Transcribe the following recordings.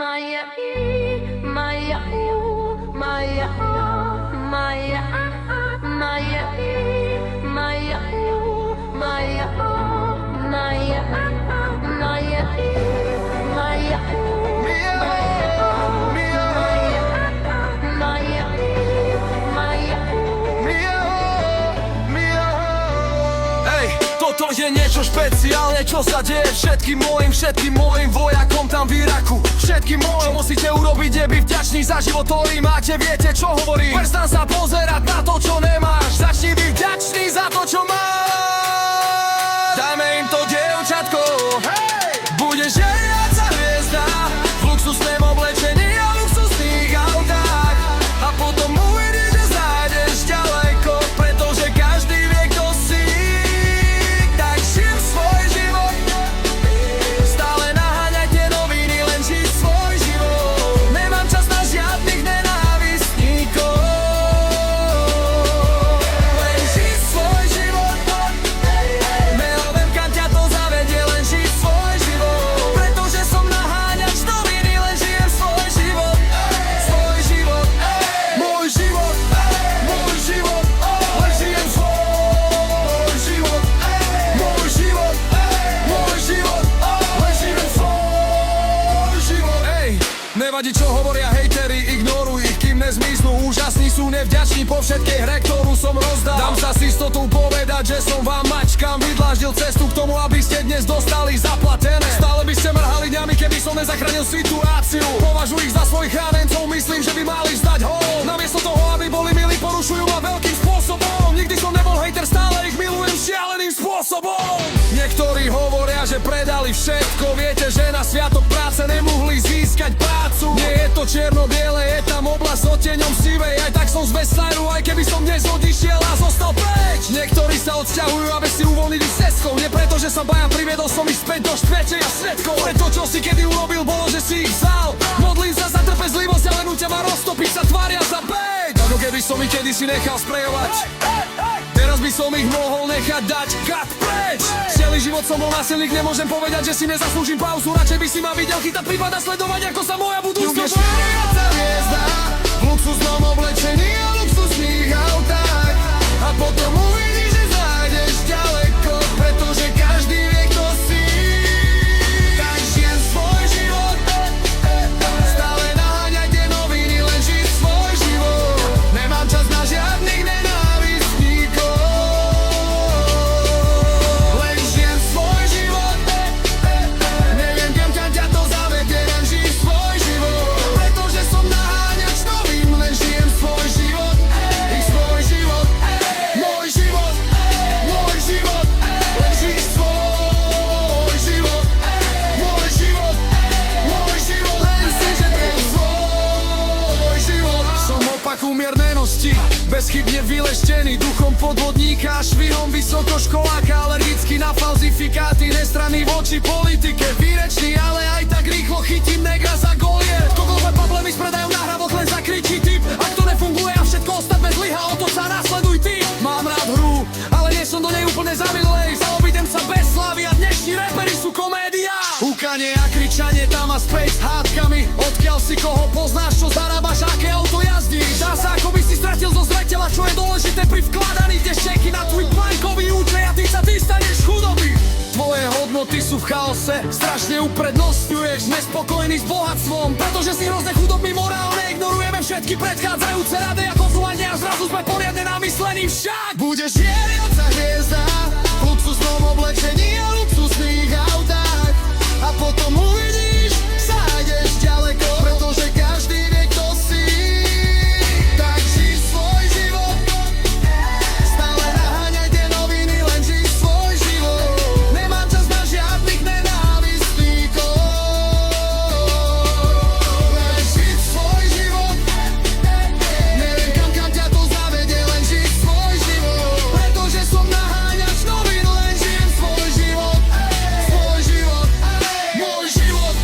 Maya, Maya, Maya, Maya, Maya, Maya, Maya, Maya, Maya, Maya. Toto je niečo špeciálne, čo sa deje všetkým mojim vojakom tam v Iraku. Všetkým mojim, čo musíte urobiť, je byť vďačný za život, ktorý máte, viete čo hovorím. Prestan sa pozerať na to, čo nemáš, začni byť vďačný za to, čo máš. Dajme im to, dievčatko, hej! Budeš žiariaca hviezda v luxusnom oblečení a luxusných autách. A potom uvidíš, že zájdeš ďaleko, pretože každý vie, kto si. Tak žijem svoj život, stále naháňajte noviny, len žij svoj život. Nemám čas na žiadnych nenávistníkov, len žij svoj život. Milovem, kam ťa to zavedie, len žij svoj život. Pretože som naháňač noviny, len žijem svoj život. Svoj život, môj život, môj život, len žijem svoj život. Môj život, môj život, len žijem svoj život. Ej, nevadí čo hovoria hejteri, ignoruj ich, kým nezmiznú. Úžasní sú nevďační po všetkej hre, ktorú som rozdal. Dám sa s istotou povedať, že som vám mačkám vydláždil cestu k tomu, aby ste dnes dostali zaplatené. Stále by ste mrhali dňami, keby som nezachránil situáciu. Považuj ich za svojich chránencov, myslím, že by mali vzdať hol. Namiesto toho, aby boli milí, porušujú ma veľkým spôsobom. Nikdy som nebol hejter, stále ich milujem šialeným spôsobom. Niektorí hovoria, že predali všetko, viete, že na sviatok práce nemohli získať prácu. Nie je to čierno-biele, je tam oblasť s odtieňom sivej. Aj tak som z Westside, aj keby som dnes odišiel a zostal preč. Niektorí sa odsťahujú, aby si uvoľnili seskou. Nie preto, že sa baja, priviedol som ich späť do štveťej a svetkov. Preto, čo si kedy urobil, bolo, že si ich vzal. Modlím sa za trpezlivosť, ale núťa ma roztopiť, sa tvária za päť. Ako keby som ich kedysi nechal sprejovať, teraz by som ich mohol nechať dať kat preč. Celý život som bol násilník, nemôžem povedať, že si nezaslúžim pauzu. Radšej by si ma videl chytať prípad a sledovať, ako sa moja budúcnosť hviezda v luxusnom oblečení a luxusných autách. A potom uvidíš, že zájdeš ďaleko, pretože každý vie, kto si. Tak žijem svoj život, stále naháňajte noviny, len žij svoj život. Nemám čas na žiadnych nenávistníkov, len žijem svoj život. Neviem, kam ťa to zavedie, len žij svoj život. Pretože som naháňač novín, len žijem svoj život. Ich svoj život, môj život, môj život, len žij svoj život. Môj život, môj život, len si žij svoj život. Som opak umiernenosti, bezchybne vyleštený, duchom podvodníka, švihom vysokoškoláka, alergický na falzifikáty, nestranný voči politike, výrečný, ale aj tak rýchlo chytím negra za golie. Kokoľvek problémy s predajom nahrávok, len zakričí typ. Ak to nefunguje a všetko ostatné zlyhá, o to sa nasleduj ty. Mám rád hru, ale nie som do nej úplne zamilej. Zaobídem sa bez slávy a dnešní reperi sú komédia. Húkanie a kričanie tam a späť s hádkami. Odkiaľ si koho poznáš, čo zarábaš, aké auto jazdíš. Dá sa, ako by si stratil zo zreteľa, čo je dôležité pri vkladaní. Ideš čeky na tvoj bankový účet a ty sa staneš chudobný. Tvoje hodnoty sú v chaose, strašne uprednostňuješ nespokojný s bohatstvom. Pretože si hrozne chudobný, morálne ignorujeme všetky predchádzajúce rady a konzulovanie a zrazu sme poriadne namyslení však. Budeš žiariaca hviezda v luxusnom oblečení a luxusných autách. A potom uvidíš, zájdeš ďaleko, pretože každý vie, kto si. Tak žij svoj život, stále naháňajte noviny, len žij svoj život. Nemám čas na žiadnych nenávistníkov, len žij svoj život. Neviem, kam ťa to zavedie, len žij svoj život. Pretože som naháňač novín, len žijem svoj život. Svoj život, môj život,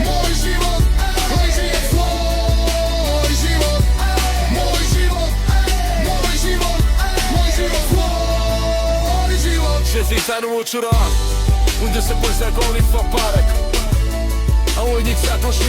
môj život, len žijem svoj život. Môj život, môj život, môj život, svoj život. 60 uçuran, bunca se poisa goni fa parek. A ujdit sa to šlieba.